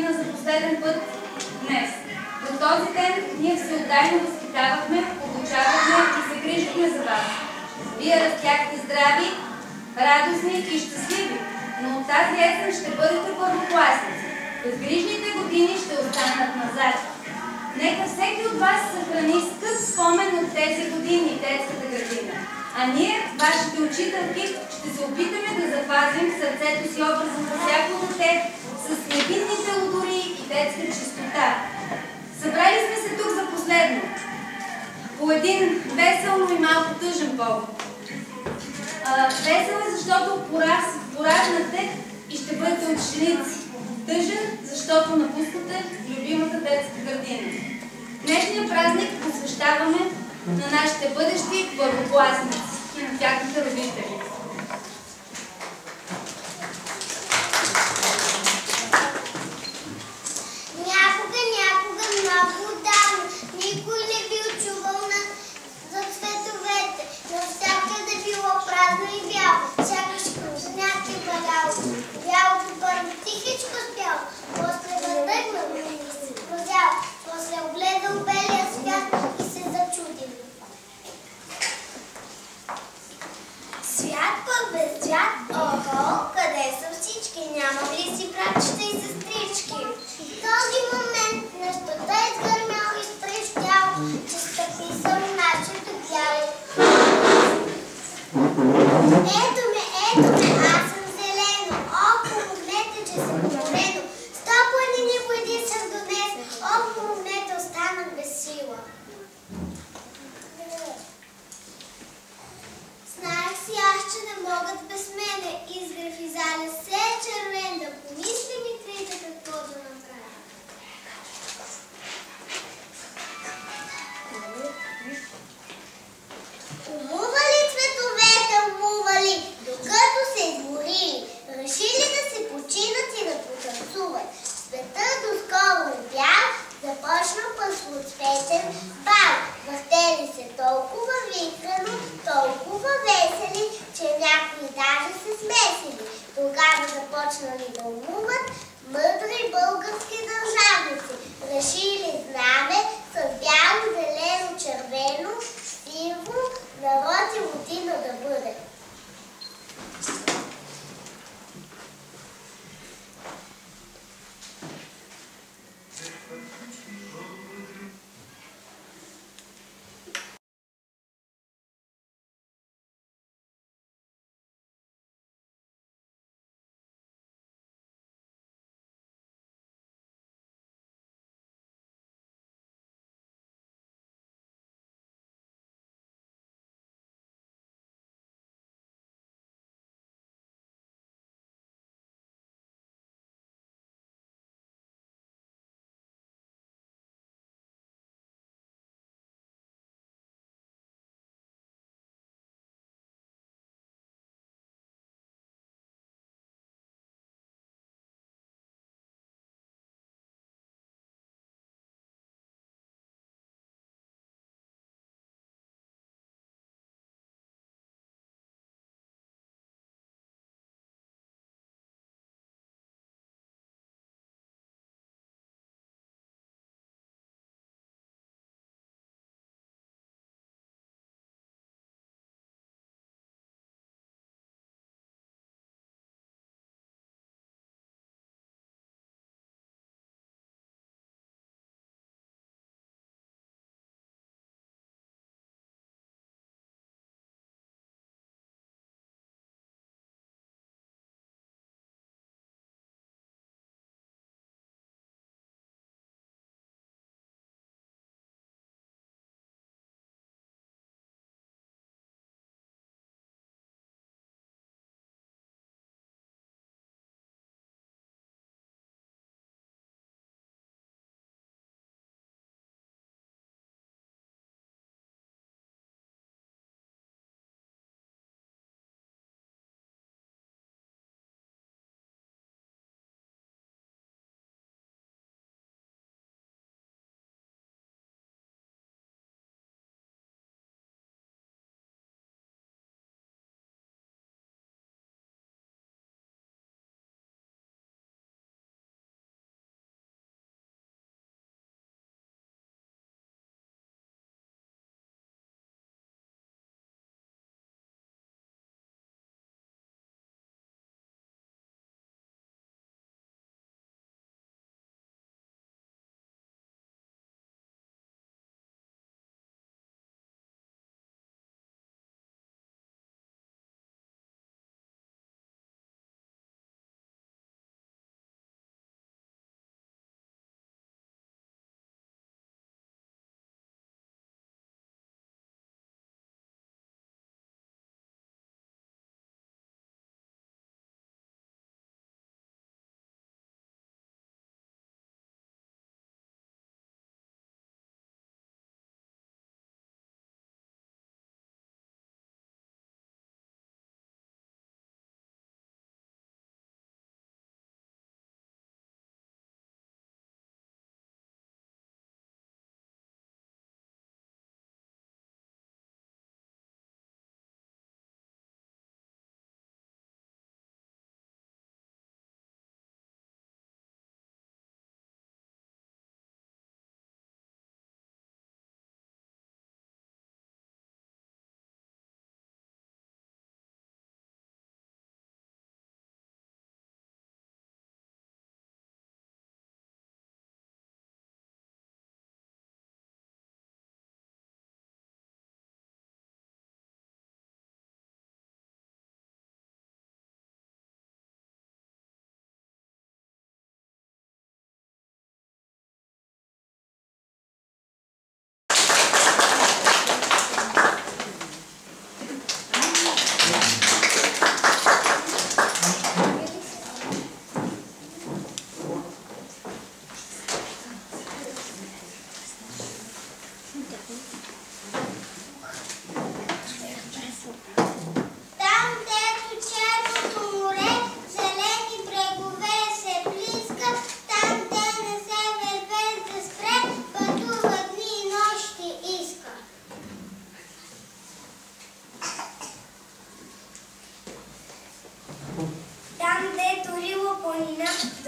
година за последен път днес. До този ден ние всеотдайно възпитавахме, обучавахме и се грижихме за вас. Вие растяхте здрави, радостни и щастливи, но от тази есен ще бъдете първокласници. Безгрижните години ще останат назад. Нека всеки от вас съхрани скъп спомен от тези години детската градина. А ние, вашите учителки, ще се опитаме да запазим в сърцето си образа на всяко дете с невинните удори и детска чистота. Събрали сме се тук за последно, по един весел, но и малко тъжен повод. Весел е, защото пораждате и ще бъдете ученици. Тъжен, защото напускате любимата детска градина. Днешния празник посвещаваме на нашите бъдещи първокласници и на тяхните родители. Някога, много отдавна, никой не бил чувал за цветовете. Навсякъде било празно и бяло, сякаш кругняк и валяло. Бялото първо тихичко спяло, после въздъхнало и се прозяло, после огледал белия свят и се зачудил. Свят пък без свят, охо, къде са всички? Нямам ли си братчета и сестрички? В този момент нещото е изгърмяло и стрещяло, че стъпи съм нашето тяло. Ето ме, аз съм зелено, о, помогнете, че съм уморено. 100 планини води съм донес, о, помогнете, останах без сила. Знаех си аз, че не могат без мене, изгрев и заля се е червен, да помислим и трите какво да направя. Умували цветовете, умували, докато се изгорили, решили да се починат и да потанцуват. Светът доскоро бял, започна пъслоцветен бал. Въртели се толкова вихрено, толкова весели, че някои даже се смесили. Тогава започнали да умуват мъдри български държавници. Решили знаме с бяло, зелено, червено, сиво, народ и родина да бъде.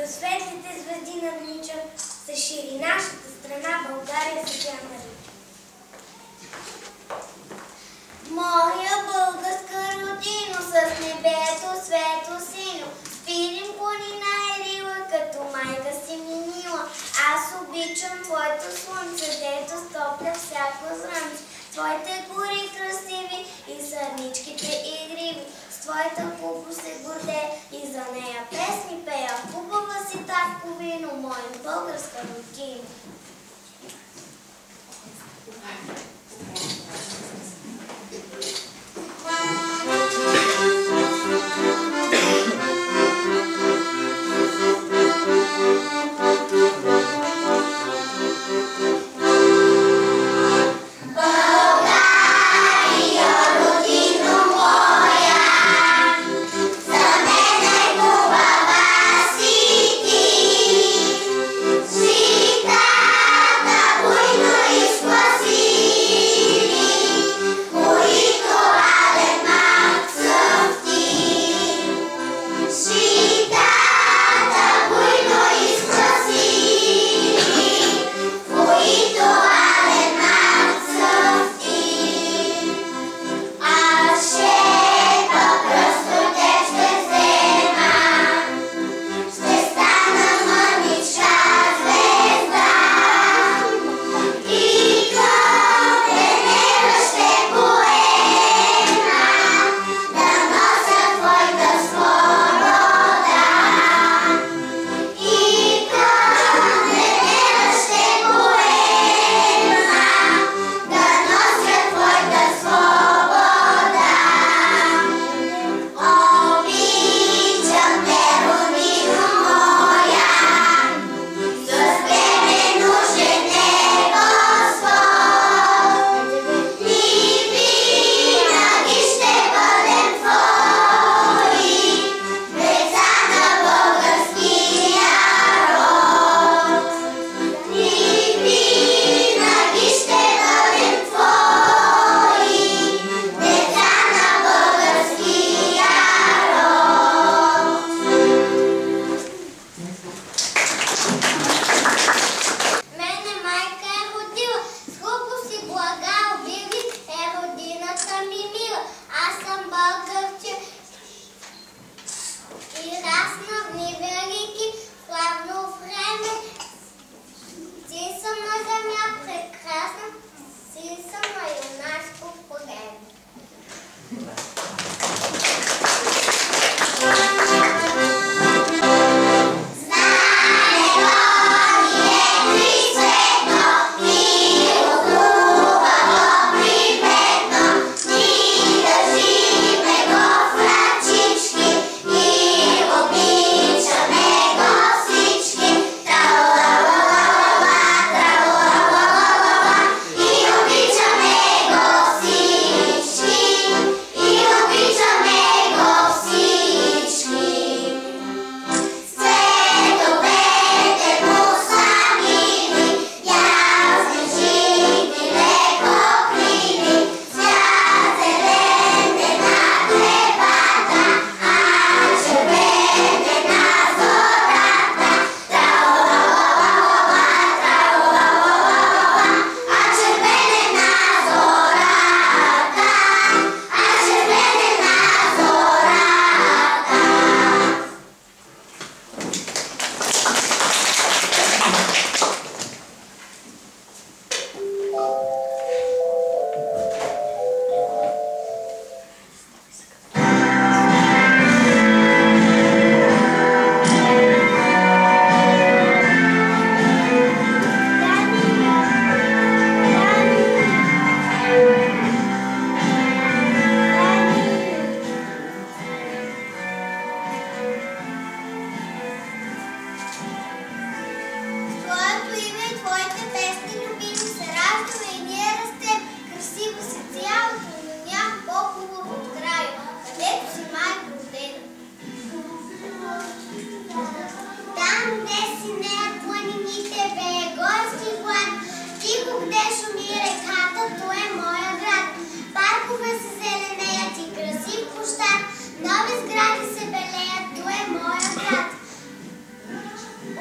светлите звезди надничат, се шири нашата страна, България се тя нарича. Моя българска родино, с небето светло синьо, Пирин планина е рила, като майка си ми мила. Аз обичам твоето слънце, дето стопля всяко зранче, твоите гори красиви и сърничките игриви. С твоята хубост се горде и за нея песни пея. Хубава си татковино, моя българска родина. Свитата буйно и спаси.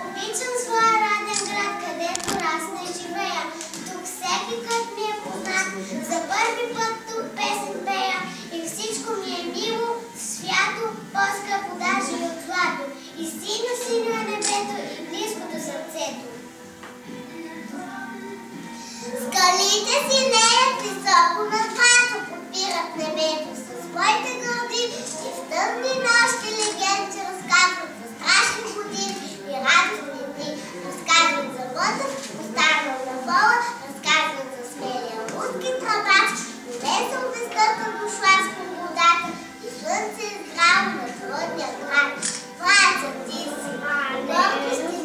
Обичам своя роден град, където расна и живея. Тук всеки кът ми е познат, за първи път тук песен пея. И всичко ми е мило, свято, по-скъпо даже и от злато. И синьо е небето и близко до сърцето. Скалите си неят високо над вата, подпират небето със своите гърди и в тъмни нощи легенди разказват за страшни години и радостни дни. Разказват за Ботев, останал на вола, разказват за смелия руски тръбач, донесъл вестата дошла с погодата и слънце изграло над родния град. Това е ти си, гордост и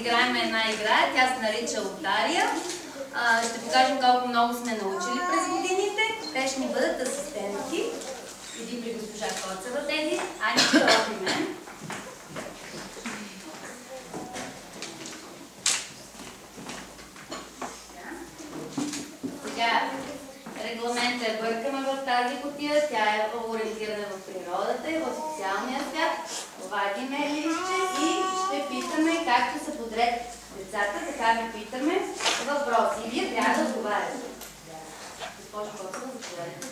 изиграем една игра, тя се нарича Лотария. Ще покажем колко много сме научили през годините. Те ще ни бъдат асистенти. Иди при госпожа Коцева, тези. Ани, при мен. Сега, регламентът е бъркаме в тази кутия. Тя е ориентирана в природата и в социалния свят. Вадиме листче и ще питаме, както са подред децата, така ви питаме въпроси. Вие трябва да отговаряте. Госпожо Коцева, заповядайте.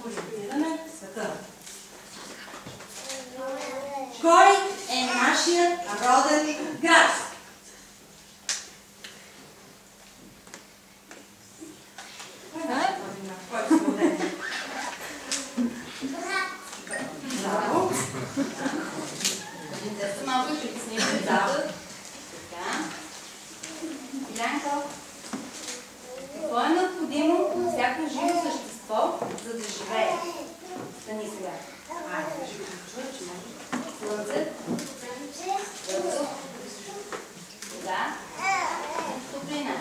Ориентираме света. Кой е нашият роден град? Кой е свободен? Браво. Малко ще ги снимем. Така. Илянко, какво е необходимо на всяко живо същество, за да живее? Стани сега. Слънце. Въздух. Вода. Топлина.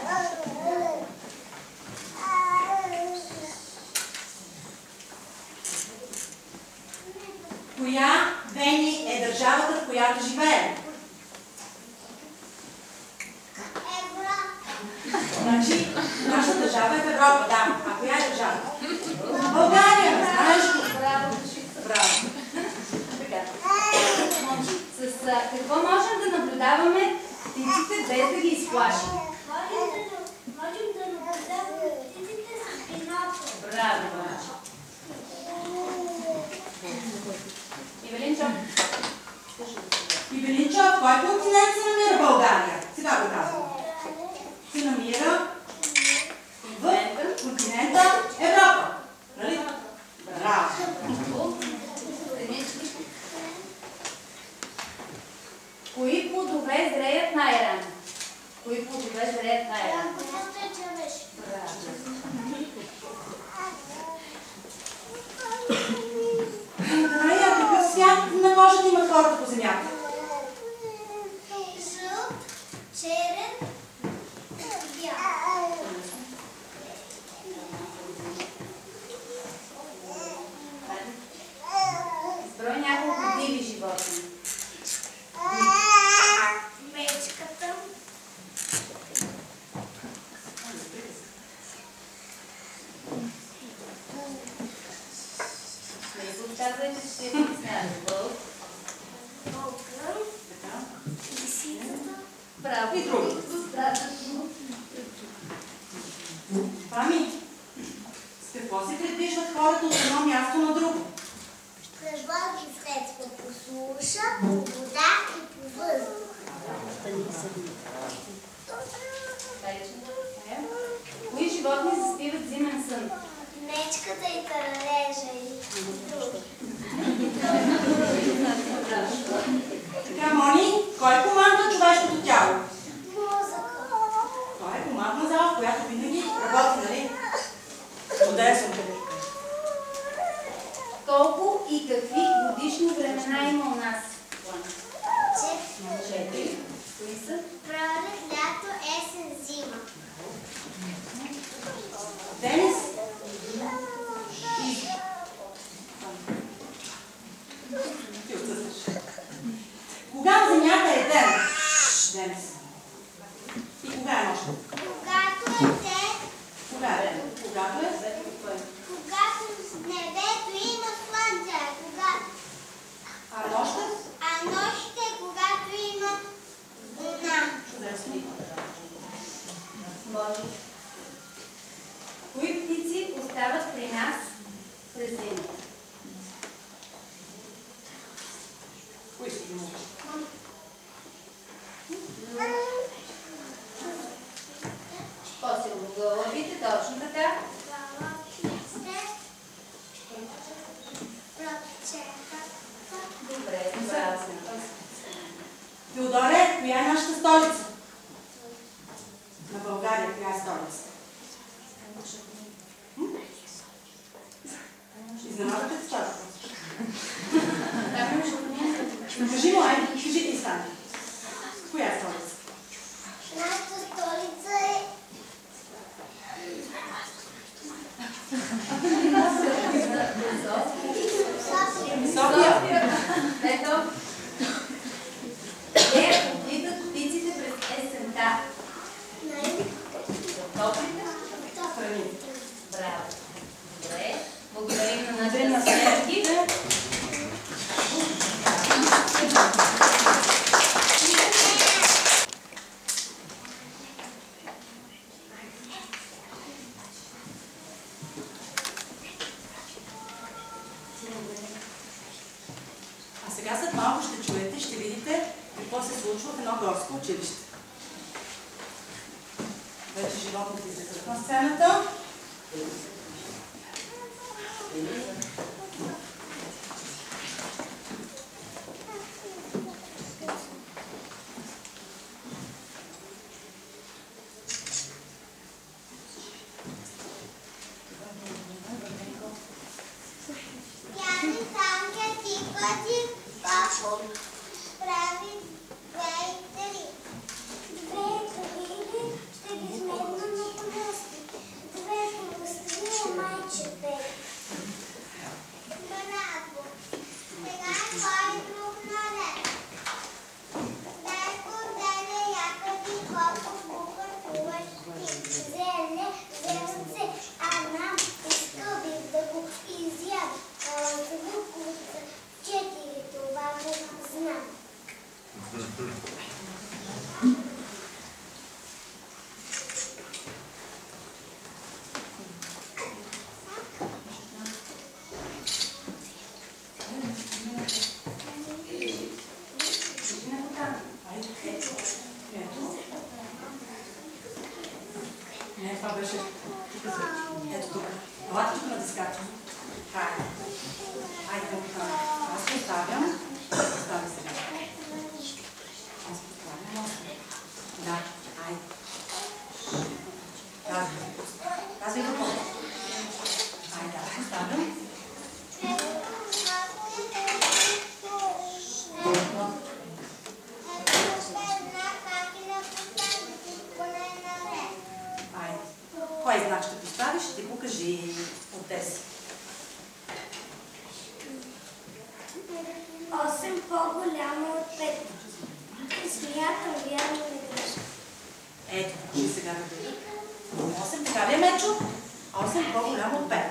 Коя, Вени, е държавата, в която живеем? Значи, нашата държава е в Европа, да. А коя е държавата? България, знаеш ли? Браво. Браво. Така. С какво можем да наблюдаваме птиците, без да ги изплашим? Можем да наблюдаваме птиците с бинокъл. Браво. Ивелинчо. Ивелинчо, в кой континент се намира България? Сега го казвам. Се намира в континента Европа. Нали? Браво! Кои плодове зреят най-рано? Кои плодове зреят най-рано? Добре, а какъв свят на кожата имат хората по земята? Жълт, черен, бял. Изброй няколко диви животни. Мечката. Не се отказвайте, че ще ви сняга. Вълк. Вълка. Лисицата. Браво. И други. Достатъчно. Пами, с какво се придвижват хората от едно място на друго? Превозни средства по суша, по вода и по въздух. Кои животни заспиват зимен сън? Мечката и таралежа и други. Така, Мони, кой командва човешкото тяло? Мозъка. Това е командна зала, в която винаги работи, нали? Чудесно. Колко и какви годишни времена има у нас? 4. Кои са? Пролет, лято, есен, зима. Денис? Ти отсъстваш. Кога земята е ден? Денис. И кога е нощ? Когато е ден, Кога е ден? Когато е? когато в небето има слънце, А нощта? а нощите е когато има луна. Чудесно. Може. Кои птици остават при нас през зимата? Кои си ги можеш? По-силно гълъбите, точно така. Добре, добре. Теодоре, коя е нашата столица? На България, коя е столица? Изненадате се това? Там имаше София. Ето. Те оплитат птиците през есента. Топлите Страни. Браво. Добре. Благодарим на Ден на нашите смерти. А сега след малко ще чуете, ще видите какво се случва в едно горско училище. Вече животните излизат на сцената. Не, това беше тук. Ето тук. Елате тук на диската. Хайде. Айде да покажа. Аз поставям. Поставя сега. Аз поставям. Да, айде. Казвай го по. Айде, аз поставям. Кой знак ще поставиш? Ще ти покажи от тези. 8 по-голямо от 5. Смятам, вярно не греша. Ето, покажи сега да види. 8, така ли е, Мечо? 8 по-голямо от 5.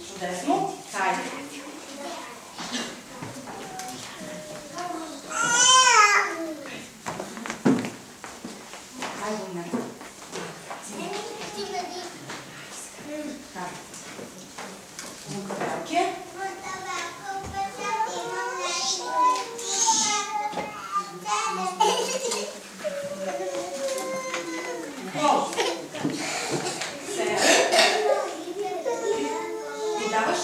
Чудесно. Хайде. Хайде, Мечо. Мукабелки. Ти даваш?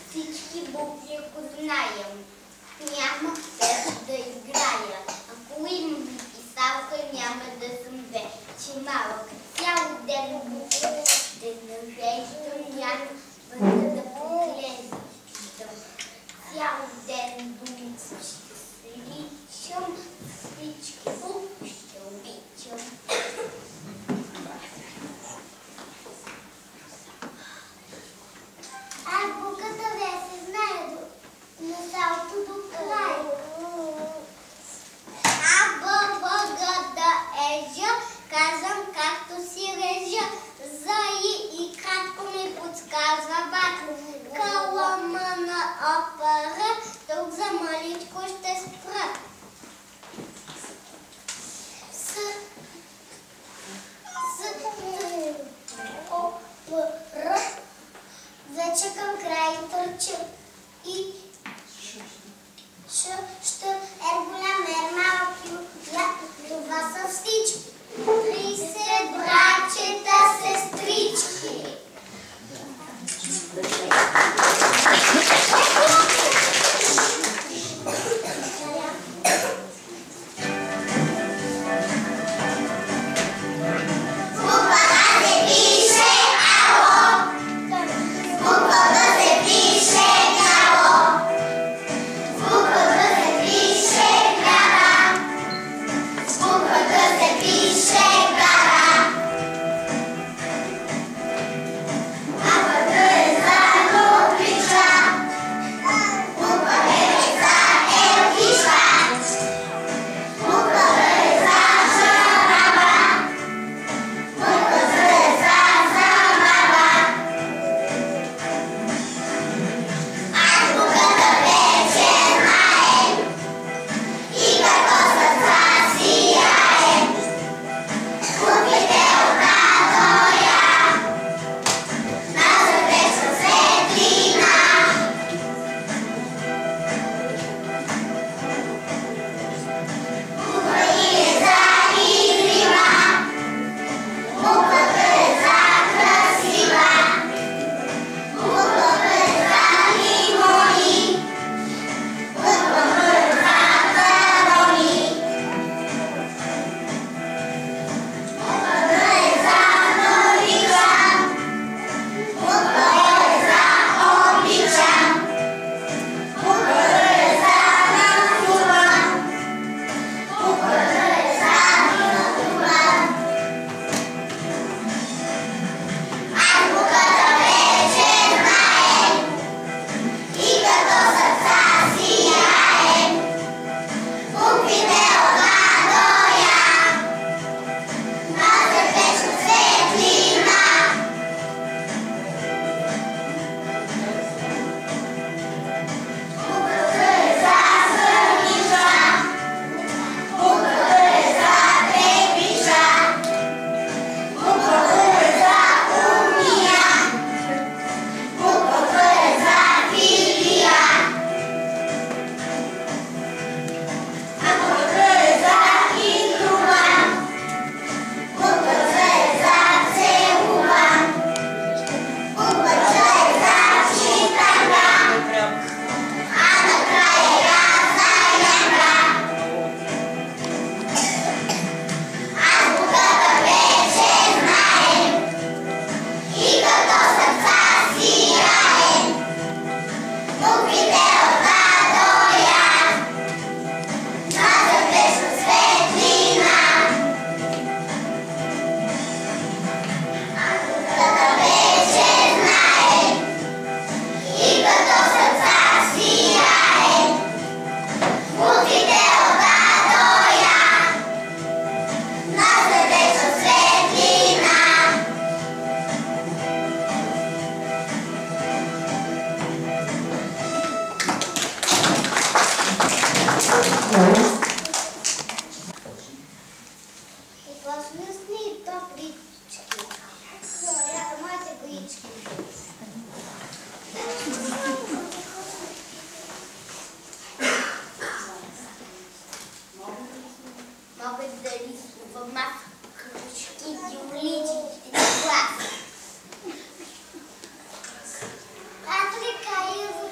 всички букви, ако знаем. Няма да играя. Ако имам писалка, няма да съм вече малък. Цял ден букви ще нареждам, няма да поглеждам. Цял ден думици ще сричам, всички букви ще обичам. Азбуката вече знае до началото до края. А, Б, В, Г, Д, Е, Ж, казвам както си режа. За и кратко ми подсказва бат. К, Л, М, Н, О, П, Р, тук за маличко ще спра. С, О, П, Р, вече към край търча. И Ш, Р голям, Р малък, това са всички. 30 братчета, сестрички. Африка и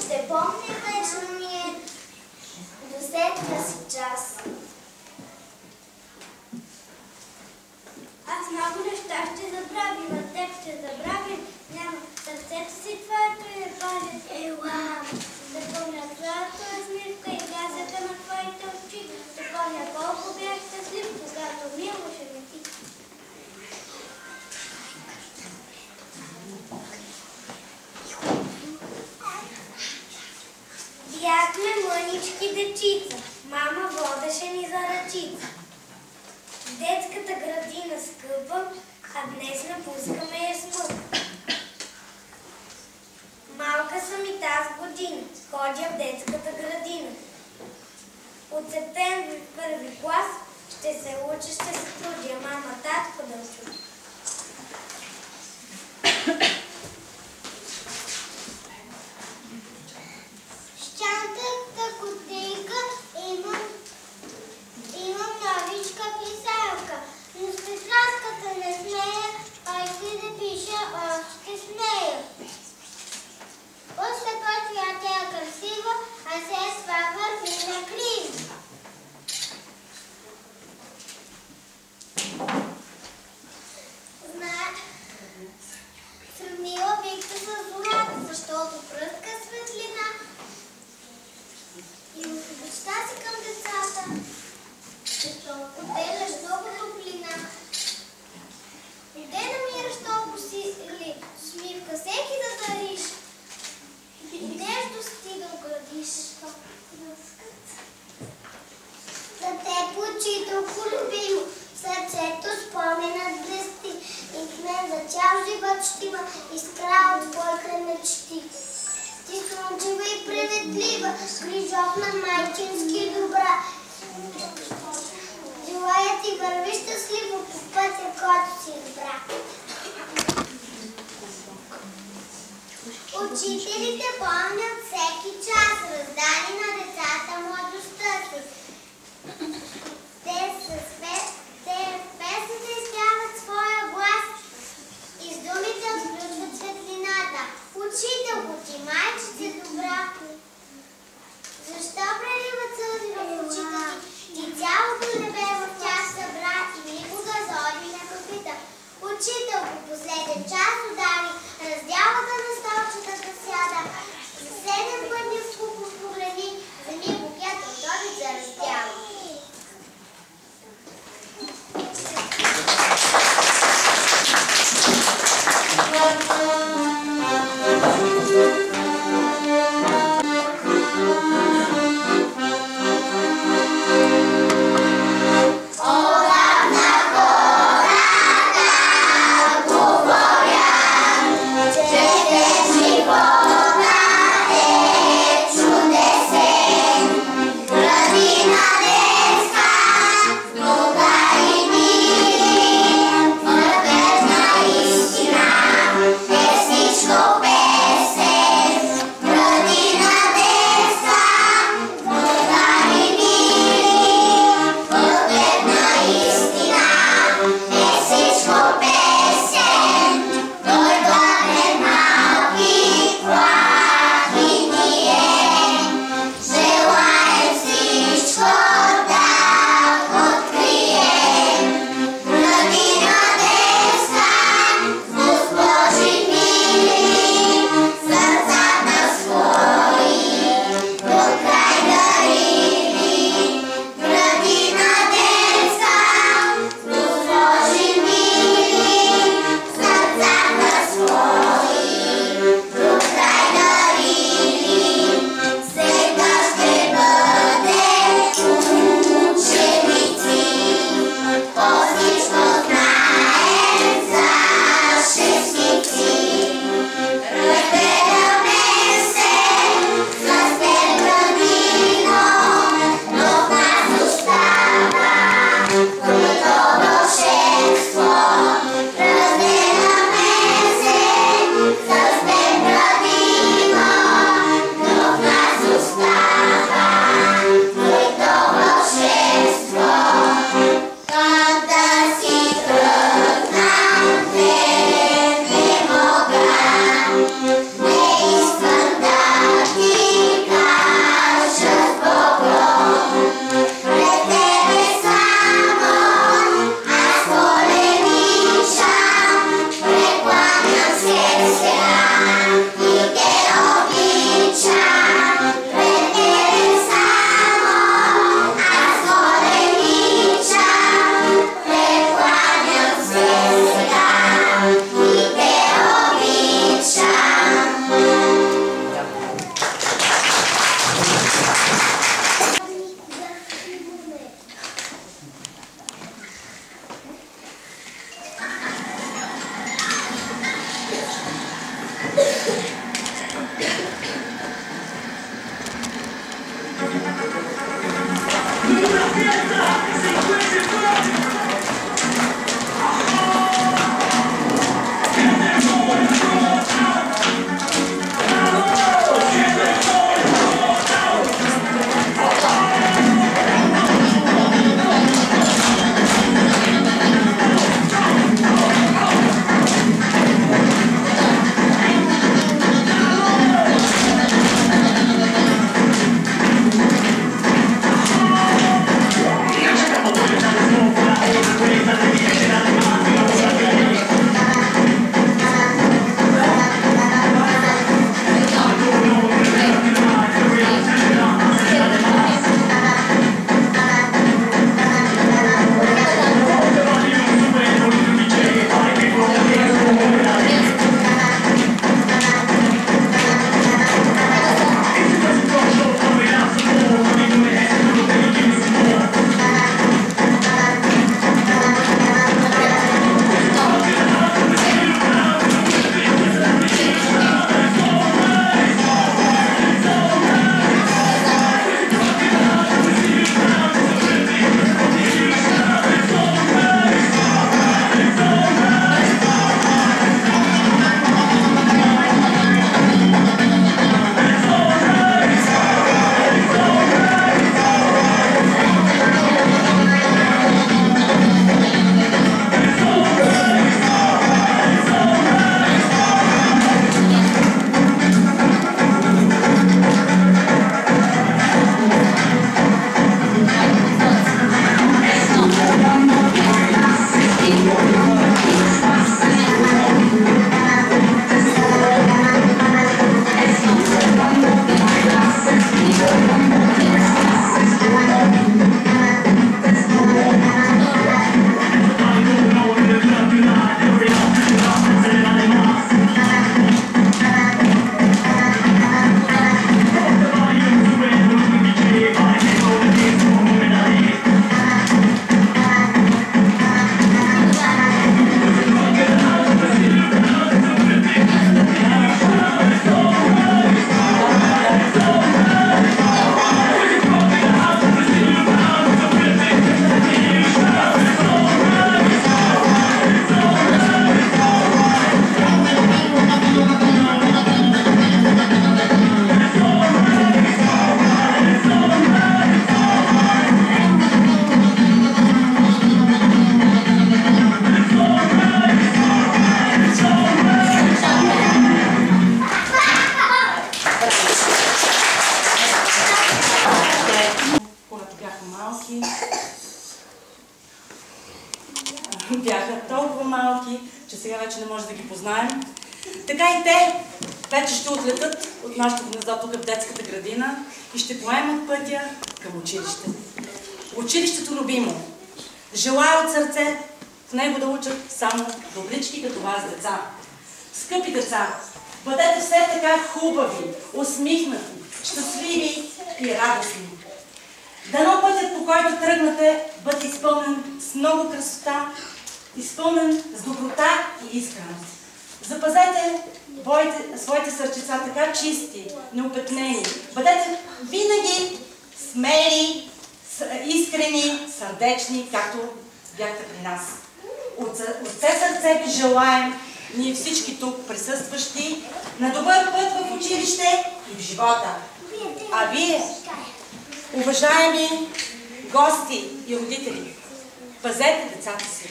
Ще помня вечно ми до 10-та си час. Аз много неща ще забравим, а теб ще забравим. Няма сърцето си твоето и не пазят. Ела! Да помня твоята усмивка и бязъка на твоите очи. Да помня колко бях щастлив, когато милваше ме ти. Бяхме мънички дечица, мама водеше ни за ръчица. В детската градина скъпа, а днес напускаме я смък. Малка съм и тази година, ходя в детската градина. От септември в първи клас ще се уча, ще се трудя, мама, татко да уча. Щантата кутийка имам новичка писалка, но с тетрадката не смея, пайки да пиша, още смея. После като тя е красива, а се това върви на криво. Сравнила бих се с зората, защото пръска светлина и от обичта си към децата, защото поделяш много топлина. Къде намираш толкова сили, усмивка всеки да дариш и нежност ти да оградиш. За теб, учителко любимо, сърцето споменът блести и в мен за цял живот ще има искра от твойка мечти. Ти слънчева и преветлива, грижовна, майчински добра. Желая ти върви щастливо по пътя, който си избра. Учителите помнят всеки час, раздали на децата младостта си. Те в песните изпяват своя глас и с думите отключват светлината. Учителко ти, майчице добра, защо преливат сълзи в очите ти? Ти цялото небе в тях събра и никога за оди не попита. Учителко, последен час удари, раздялата на столчетата сяда. За 7 пъти вкупно погледни, вземи букет от този за раздяла. Живота Бяха толкова малки, че сега вече не може да ги познаем. Така и те вече ще отлетат от нашото гнездо тук в детската градина и ще поемат пътя към училище. Училището любимо. Желая от сърце в него да учат само добрички като вас деца. Скъпи деца, бъдете все така хубави, усмихнати, щастливи и радостни. Дано пътят, по който тръгнате, бъде изпълнен с много красота, изпълнен с доброта и искреност. Запазете своите сърчица така чисти, неопетнени. Бъдете винаги смели, искрени, сърдечни, както бяхте при нас. От все сърце ви желаем, ние всички тук присъстващи, на добър път в училище и в живота. А вие, уважаеми гости и родители, пазете децата си.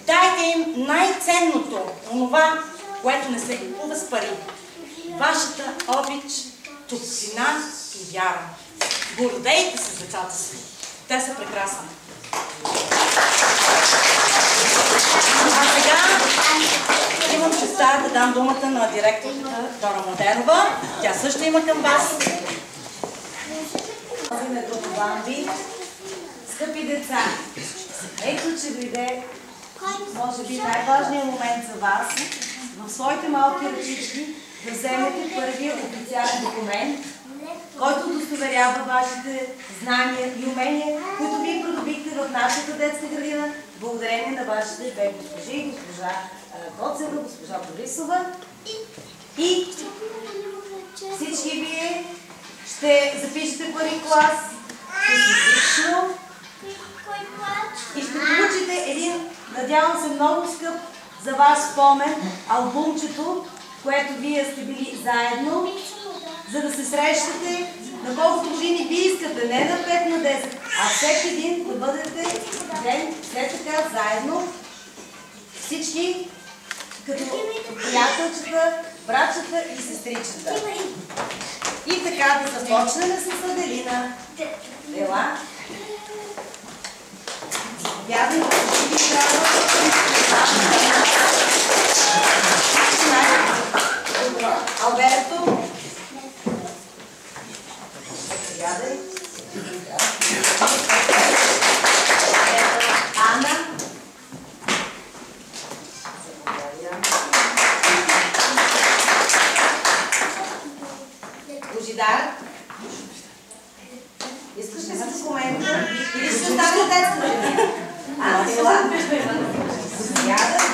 Дайте им най-ценното, онова, което не се купува с пари. Вашата обич, топлина и вяра. Гордейте се с децата си. Те са прекрасни. А сега имам честта да дам думата на директорката Дора Младенова. Тя също има към вас. Скъпи деца, ето че дойде, може би, най-важният момент за вас, в своите малки ръчички да вземете първия официален документ, който удостоверява вашите знания и умения, които вие придобихте в нашата детска градина, благодарение на вашите две госпожи, госпожа Гоцева, госпожа Борисова. И всички вие ще запишете първи клас, отлично, за ваш спомен албумчето, в което вие сте били заедно, за да се срещате на колкото години ви искате, не на 5 на 10, а всеки един да бъдете ден след така заедно, всички като приятелчета, братчета и сестричета. И така да започнем с Аделина. Ела. Вярно, Алберто. Заповядай. Ана. Божидар. Искаш ли си документи? Или ще остане детска градина? Ела. Заповядай.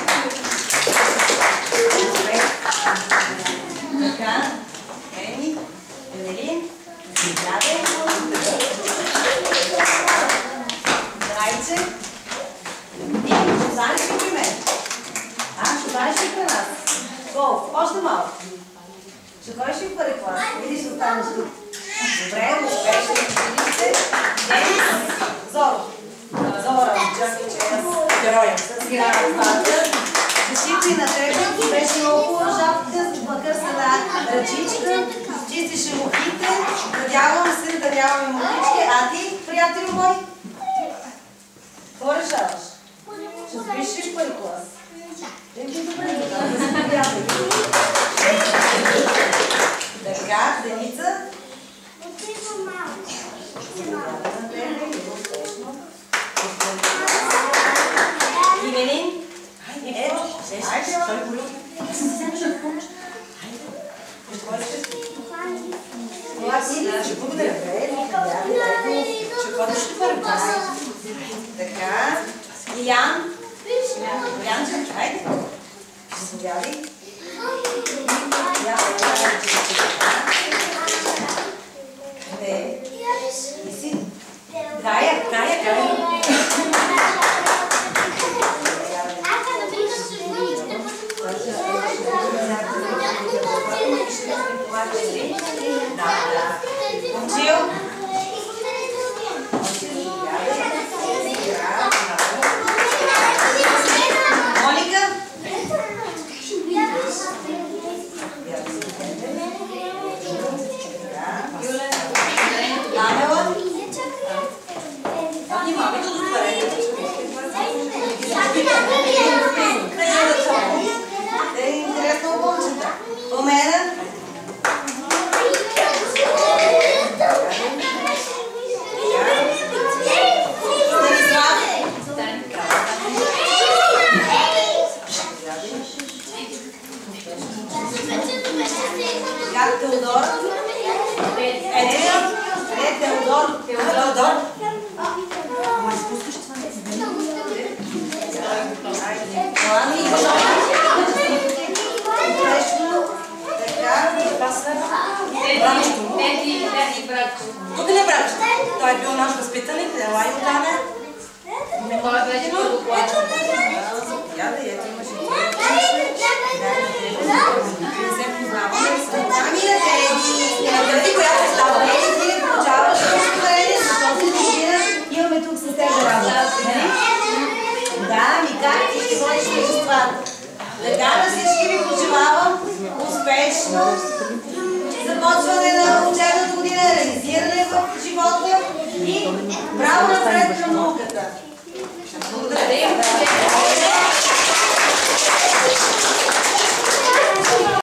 Така. Еми. Енелин. Заповядай. Зайче. И ще останеш ли при мен? Ще останеш ли при нас? Голф. Още малко. Ще ходиш ли в първи клас? Или ще останеш тук? Добре, успешно. Денис. Зоро. Зора. Чакай, че аз героя. С героя. Защита и на тебе. Беше много хубава жабка, макар с една ръчичка. Чистише мухите. Надявам се да нямаме мухички. А ти, приятел мой? Какво решаваш? Ще запишеш в първи клас? Така, Деница. Ивелин. Ето, айде, той го люби. Ще благодаря. Ще ходиш ли първи клас? Така. Иян. Янче, айде. Заповядай. Кая. Момчил. Моника. Амела. Интересно обучета. Помена. Как Теодор? Теодор. Ама изпускаш това не тук ли е братчето? Той е бил наш възпитаник, ела и оттаме. Той беше много плачен. Заповядай, ето имаш и ами на Теди, която е става. Ти не получаваш разпоредение, защото си година имаме тук с теб работа. Да, ми как ти ще ходиш в чувствата. Така на всички ви пожелавам успешно започване на учебната година, реализиране в живота и браво напред към науката. Благодаря.